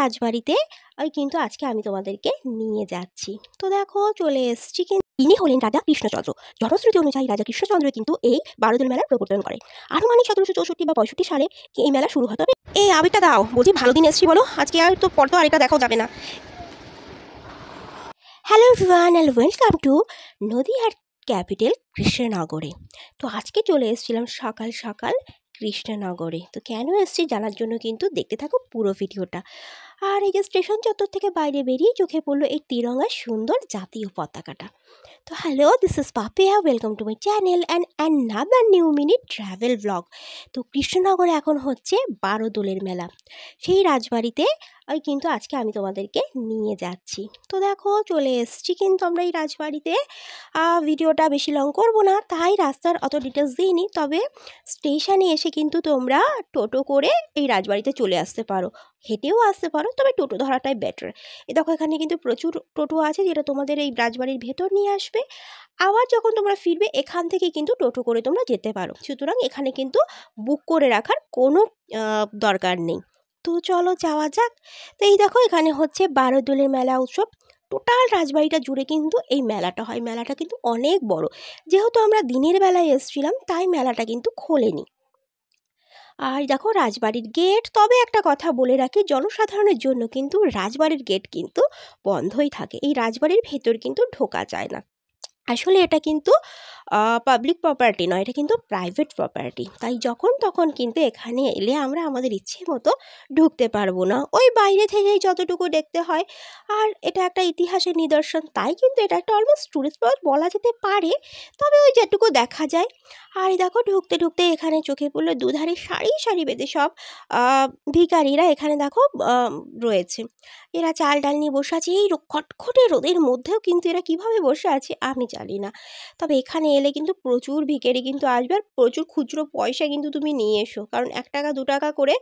রাজবাড়িতে কিন্তু আজকে আমি তোমাদেরকে নিয়ে যাচ্ছি। তো দেখো চলে এসেছি, কিন্তু ইনি হলেন রাজা কৃষ্ণচন্দ্র। জনশ্রুতি অনুযায়ী রাজা কৃষ্ণচন্দ্র কিন্তু এই বারোদল মেলার প্রবর্তন করেন। আনুমানিক 1764 বা 65 সালে এই মেলা শুরু হয়। তবে এই আবিরটা দাও, বলছি ভালো দিন এসেছি বলো, আজকে আর তো পর তো আর এটা দেখাও যাবে না। Hello everyone and welcome to নদীয়ার ক্যাপিটাল কৃষ্ণনগরে। তো আজকে চলে এসেছিলাম সকাল সকাল কৃষ্ণনগরে। তো কেন এসেছি জানার জন্য কিন্তু দেখতে থাকো পুরো ভিডিওটা। আর এই যে স্টেশন চত্বর থেকে বাইরে বেরিয়ে চোখে পড়লো এই তিরঙ্গার সুন্দর জাতীয় পতাকাটা। তো hello, this is Papiya, welcome to my channel and another new minute travel blog. তো কৃষ্ণনগরে এখন হচ্ছে বারোদোলের মেলা, সেই রাজবাড়িতে কিন্তু আজকে আমি তোমাদেরকে নিয়ে যাচ্ছি। তো দেখো চলে এসেছি কিন্তু আমরা এই রাজবাড়িতে। ভিডিওটা বেশি লং করব না, তাই রাস্তার অত ডিটেলস দিইনি। তবে স্টেশনে এসে কিন্তু তোমরা টোটো করে এই রাজবাড়িতে চলে আসতে পারো, হেঁটেও আসতে পারো, তবে টোটো ধরাটাই বেটার। এ দেখো এখানে কিন্তু প্রচুর টোটো আছে যেটা তোমাদের এই রাজবাড়ির ভেতর নিয়ে আসবে। আবার যখন তোমরা ফিরবে এখান থেকে কিন্তু টোটো করে তোমরা যেতে পারো, সুতরাং এখানে কিন্তু বুক করে রাখার কোনো দরকার নেই। তো চলো যাওয়া যাক। তো এই দেখো এখানে হচ্ছে বারোদোলের মেলা উৎসব। টোটাল রাজবাড়িটা জুড়ে কিন্তু এই মেলাটা হয়। মেলাটা কিন্তু অনেক বড়, যেহেতু আমরা দিনের বেলায় এসেছিলাম তাই মেলাটা কিন্তু খোলেনি। আর দেখো রাজবাড়ির গেট, তবে একটা কথা বলে রাখি, জনসাধারণের জন্য কিন্তু রাজবাড়ির গেট কিন্তু বন্ধই থাকে। এই রাজবাড়ির ভেতর কিন্তু ঢোকা যায় না। আসলে এটা কিন্তু পাবলিক প্রপার্টি নয়, এটা কিন্তু প্রাইভেট প্রপার্টি। তাই যখন তখন কিন্তু এখানে এলে আমরা আমাদের ইচ্ছে মতো ঢুকতে পারবো না, ওই বাইরে থেকেই যতটুকু দেখতে হয়। আর এটা একটা ইতিহাসের নিদর্শন, তাই কিন্তু এটা একটা অলমোস্ট ট্যুরিস্ট স্পট বলা যেতে পারে, তবে ওই যেটুকু দেখা যায়। আর দেখো ঢুকতে ঢুকতে এখানে চোখে পড়লো দুধারে সারি সারি বেঁধে সব ভিখারিরা এখানে দেখো রয়েছে। এরা চাল ডাল নিয়ে বসে আছে, এই খটখটে রোদের মধ্যেও কিন্তু এরা কিভাবে বসে আছে আমি জানি না। তবে এখানে এলে কিন্তু প্রচুর ভিখারি কিন্তু আসবে, আর প্রচুর খুচরো পয়সা কিন্তু তুমি নিয়ে এসো, কারণ 1 টাকা 2 টাকা করে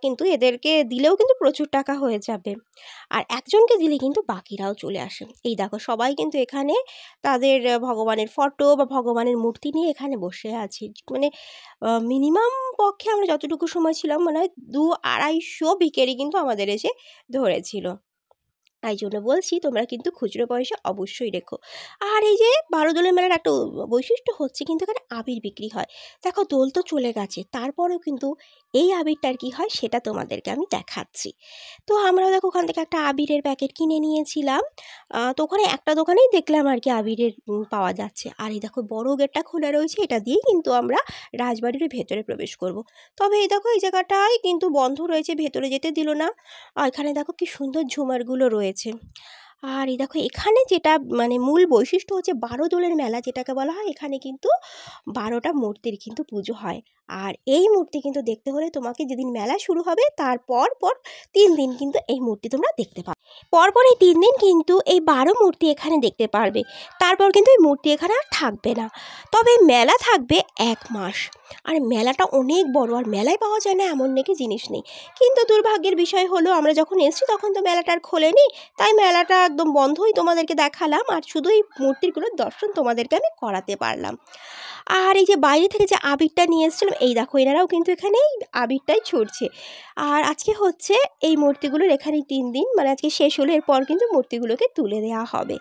কিন্তু এদেরকে দিলেও কিন্তু প্রচুর টাকা হয়ে যাবে। আর একজনকে দিলে কিন্তু বাকিরাও চলে আসে। এই দেখো সবাই কিন্তু এখানে তাদের ভগবানের ফটো বা ভগবানের মূর্তি নিয়ে এখানে বসে আছে। মানে মিনিমাম পক্ষে আমরা যতটুকু সময় ছিলাম মনে হয় 200-250 ভিখারি কিন্তু আমাদের এসে ধরেছিল। তাই জন্য বলছি তোমরা কিন্তু খুচরো পয়সা অবশ্যই রেখো। আর এই যে বারোদোলের মেলার একটা বৈশিষ্ট্য হচ্ছে কিন্তু এখানে আবির বিক্রি হয়। দেখো দোল তো চলে গেছে, তারপরেও কিন্তু এই আবিরটার কি হয় সেটা তোমাদেরকে আমি দেখাচ্ছি। তো আমরাও দেখো ওখান থেকে একটা আবিরের প্যাকেট কিনে নিয়েছিলাম। তো ওখানে একটা দোকানেই দেখলাম আর কি আবিরের পাওয়া যাচ্ছে। আর এই দেখো বড় গেটটা খোলা রয়েছে, এটা দিয়েই কিন্তু আমরা রাজবাড়ির ভেতরে প্রবেশ করব। তবে এই দেখো এই জায়গাটাই কিন্তু বন্ধ রয়েছে, ভেতরে যেতে দিল না। আর এখানে দেখো কি সুন্দর ঝুমারগুলো রয়েছে। আর এই দেখো এখানে যেটা মানে মূল বৈশিষ্ট্য হচ্ছে বারোদোলের মেলা যেটাকে বলা হয়, এখানে কিন্তু 12টা মূর্তির কিন্তু পুজো হয়। আর এই মূর্তি কিন্তু দেখতে হলে তোমাকে যেদিন মেলা শুরু হবে তার পর 3 দিন কিন্তু এই মূর্তি তোমরা দেখতে পাবে। পরপর এই 3 দিন কিন্তু এই 12 মূর্তি এখানে দেখতে পারবে, তারপর কিন্তু এই মূর্তি এখানে আর থাকবে না। তবে মেলা থাকবে 1 মাস। আর মেলাটা অনেক বড়, আর মেলায় পাওয়া যায় না এমন নাকি জিনিস নেই। কিন্তু দুর্ভাগ্যের বিষয় হলো আমরা যখন এসেছি তখন তো মেলাটা আর খোলেনি, তাই মেলাটা একদম বন্ধই তোমাদেরকে দেখালাম, আর শুধু এই মূর্তিগুলোর দর্শন তোমাদেরকে আমি করাতে পারলাম। আর এই যে বাইরে থেকে যে আবিরটা নিয়ে এসেছিলাম, এই দেখো এনারাও কিন্তু এখানে এই আবিরটাই ছুটছে। আর আজকে হচ্ছে এই মূর্তিগুলোর এখানেই 3 দিন, মানে আজকে শেষ হলে এরপর কিন্তু মূর্তিগুলোকে তুলে দেওয়া হবে।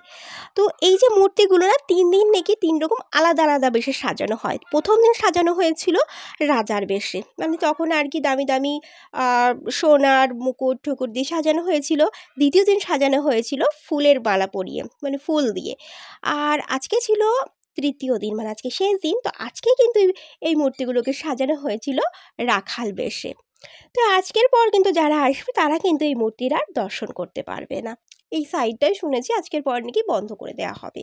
তো এই যে মূর্তিগুলো না 3 দিন নাকি 3 রকম আলাদা আলাদা বেশে সাজানো হয়। প্রথম দিন সাজানো হয়েছিল রাজার বেশে, মানে তখন আর কি দামি দামি সোনার মুকুট ঠুকুর দিয়ে সাজানো হয়েছিল। দ্বিতীয় দিন সাজানো হয়েছিল ফুলের মালা পরিয়ে, মানে ফুল দিয়ে। আর আজকে ছিল তৃতীয় দিন, মানে আজকে শেষ দিন। তো আজকে কিন্তু এই মূর্তিগুলোকে সাজানো হয়েছিল রাখাল বেশে। তো আজকের পর কিন্তু যারা আসবে তারা কিন্তু এই মূর্তির আর দর্শন করতে পারবে না। এই সাইডটাই শুনেছি আজকের পর নাকি বন্ধ করে দেওয়া হবে।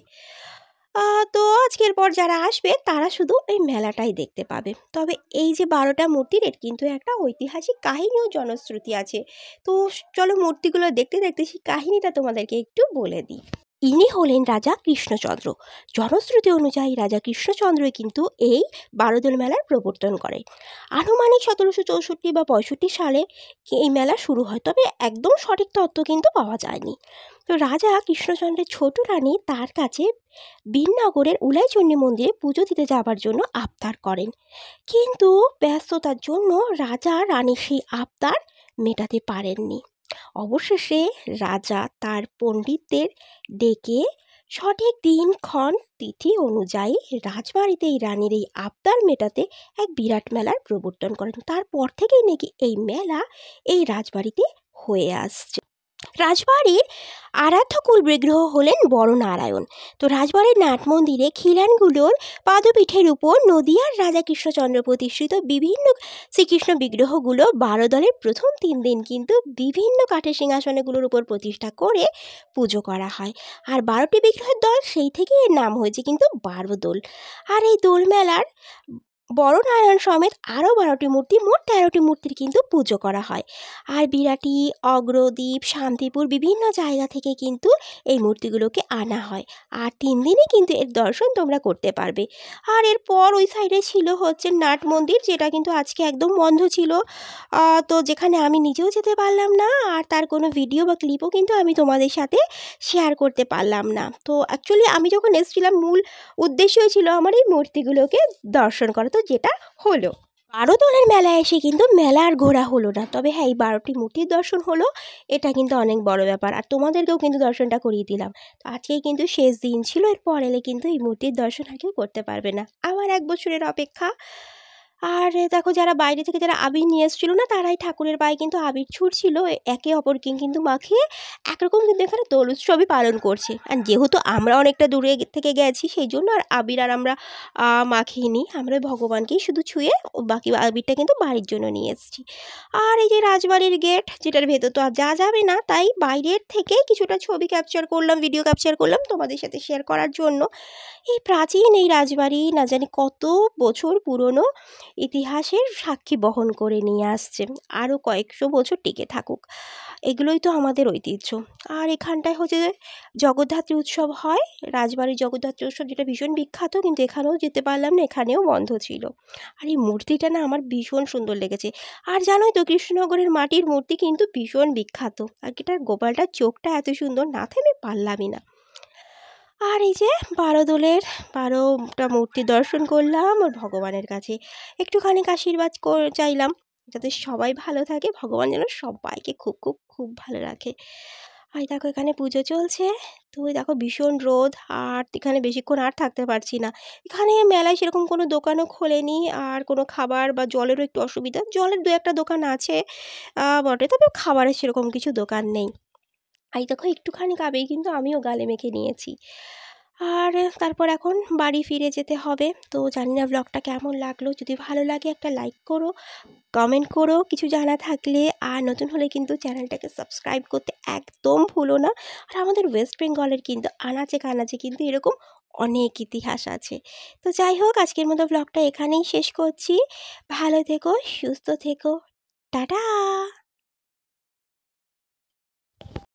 তো আজকের পর যারা আসবে তারা শুধু এই মেলাটাই দেখতে পাবে। তবে এই যে 12টা মূর্তির এর কিন্তু একটা ঐতিহাসিক কাহিনী ও জনশ্রুতি আছে। তো চলো মূর্তিগুলো দেখতে দেখতে সেই কাহিনীটা তোমাদেরকে একটু বলে দিই। ইনি হলেন রাজা কৃষ্ণচন্দ্র। জনশ্রুতি অনুযায়ী রাজা কৃষ্ণচন্দ্রই কিন্তু এই বারোদোল মেলার প্রবর্তন করে। আনুমানিক 1764 বা 65 সালে এই মেলা শুরু হয়, তবে একদম সঠিক তথ্য কিন্তু পাওয়া যায়নি। তো রাজা কৃষ্ণচন্দ্রের ছোট রানী তার কাছে বীরনগরের উলাইচণ্ডী মন্দিরে পুজো দিতে যাবার জন্য আবদার করেন, কিন্তু ব্যস্ততার জন্য রাজা রানীর সেই আবদার মেটাতে পারেননি। অবশেষে রাজা তার পণ্ডিতদের ডেকে সঠিক দিনক্ষণ তিথি অনুযায়ী রাজবাড়িতে এই রানীর এই আবদার মেটাতে এক বিরাট মেলার প্রবর্তন করেন। তারপর থেকেই নাকি এই মেলা এই রাজবাড়িতে হয়ে আসছে। রাজবাড়ির আরাধ্য কুলবিগ্রহ হলেন বড় নারায়ণ। তো রাজবাড়ির নাট মন্দিরে খিলানগুলোর পাদপীঠের উপর নদিয়ার রাজা কৃষ্ণচন্দ্র প্রতিষ্ঠিত বিভিন্ন শ্রীকৃষ্ণ বিগ্রহগুলো 12 দলের প্রথম 3 দিন কিন্তু বিভিন্ন কাঠের সিংহাসনগুলোর উপর প্রতিষ্ঠা করে পুজো করা হয়। আর 12টি বিগ্রহের দল, সেই থেকেই এর নাম হয়েছে কিন্তু 12 দোল। আর এই দোল মেলার বড় নারায়ণ সমেত আরও 12টি মূর্তি, মোট 13টি মূর্তির কিন্তু পুজো করা হয়। আর বিরাটি, অগ্রদ্বীপ, শান্তিপুর বিভিন্ন জায়গা থেকে কিন্তু এই মূর্তিগুলোকে আনা হয়। আর 3 দিনই কিন্তু এর দর্শন তোমরা করতে পারবে। আর এরপর ওই সাইডে ছিল হচ্ছে নাট মন্দির, যেটা কিন্তু আজকে একদম বন্ধ ছিল। তো যেখানে আমি নিজেও যেতে পারলাম না, আর তার কোনো ভিডিও বা ক্লিপও কিন্তু আমি তোমাদের সাথে শেয়ার করতে পারলাম না। তো অ্যাকচুয়ালি আমি যখন এসেছিলাম মূল উদ্দেশ্যই ছিল আমার এই মূর্তিগুলোকে দর্শন করা, তো যেটা হলো। 12 দলের মেলায় এসে কিন্তু মেলা আর ঘোরা হলো না, তবে হ্যাঁ এই 12টি মূর্তির দর্শন হলো, এটা কিন্তু অনেক বড় ব্যাপার। আর তোমাদেরকেও কিন্তু দর্শনটা করিয়ে দিলাম। তো আজকেই কিন্তু শেষ দিন ছিল, এরপর এলে কিন্তু এই মূর্তির দর্শন আর কেউ করতে পারবে না। আবার 1 বছরের অপেক্ষা। আর দেখো, যারা বাইরে থেকে যারা আবির নিয়ে এসেছিল না, তারাই ঠাকুরের পায়ে কিন্তু আবির ছুঁড়ছিল, একে অপরকে কিন্তু মাখিয়ে একরকম কিন্তু এখানে দোল উৎসবই পালন করছে। আর যেহেতু আমরা অনেকটা দূরে থেকে গেছি, সেই জন্য আর আবির আর আমরা মাখিনি, আমরা ভগবানকেই শুধু ছুঁয়ে বাকি আবিরটা কিন্তু বাড়ির জন্য নিয়ে এসেছি। আর এই যে রাজবাড়ির গেট, যেটার ভেতর তো আর যাওয়া যাবে না, তাই বাইরের থেকে কিছুটা ছবি ক্যাপচার করলাম, ভিডিও ক্যাপচার করলাম তোমাদের সাথে শেয়ার করার জন্য। এই প্রাচীন এই রাজবাড়ি না জানি কত বছর পুরনো ইতিহাসের সাক্ষী বহন করে নিয়ে আসছে, আরও কয়েকশো বছর টিকে থাকুক, এগুলোই তো আমাদের ঐতিহ্য। আর এখানটায় হচ্ছে যে জগদ্ধাত্রী উৎসব হয়, রাজবাড়ির জগদ্ধাত্রী উৎসব, যেটা ভীষণ বিখ্যাত, কিন্তু এখানেও যেতে পারলাম না, এখানেও বন্ধ ছিল। আর এই মূর্তিটা না আমার ভীষণ সুন্দর লেগেছে। আর জানোই তো কৃষ্ণনগরের মাটির মূর্তি কিন্তু ভীষণ বিখ্যাত, আর এটার গোপালটার চোখটা এত সুন্দর, না থেমে পারলামই না। আর এই যে 12 দোলের 12টা মূর্তি দর্শন করলাম, আর ভগবানের কাছে একটুখানি আশীর্বাদ চাইলাম, যাতে সবাই ভালো থাকে, ভগবান যেন সবাইকে খুব খুব খুব ভালো রাখে। আর দেখো এখানে পুজো চলছে। তো ওই দেখো ভীষণ রোদ, আর এখানে বেশিক্ষণ আর থাকতে পারছি না। এখানে মেলায় সেরকম কোনো দোকানও খোলেনি, আর কোনো খাবার বা জলেরও একটু অসুবিধা, জলের 2-1টা দোকান আছে বটে, তবে খাবারের সেরকম কিছু দোকান নেই। এই দেখো একটুখানি আগেই কিন্তু আমিও গালে মেখে নিয়েছি। আর তারপর এখন বাড়ি ফিরে যেতে হবে। তো জানি না ব্লগটা কেমন লাগলো, যদি ভালো লাগে একটা লাইক করো, কমেন্ট করো কিছু জানা থাকলে, আর নতুন হলে কিন্তু চ্যানেলটাকে সাবস্ক্রাইব করতে একদম ভুলো না। আর আমাদের ওয়েস্ট বেঙ্গলের কিন্তু আনাচে কানাচে কিন্তু এরকম অনেক ইতিহাস আছে। তো যাই হোক, আজকের মতো ব্লগটা এখানেই শেষ করছি। ভালো থেকো, সুস্থ থেকো, টাটা।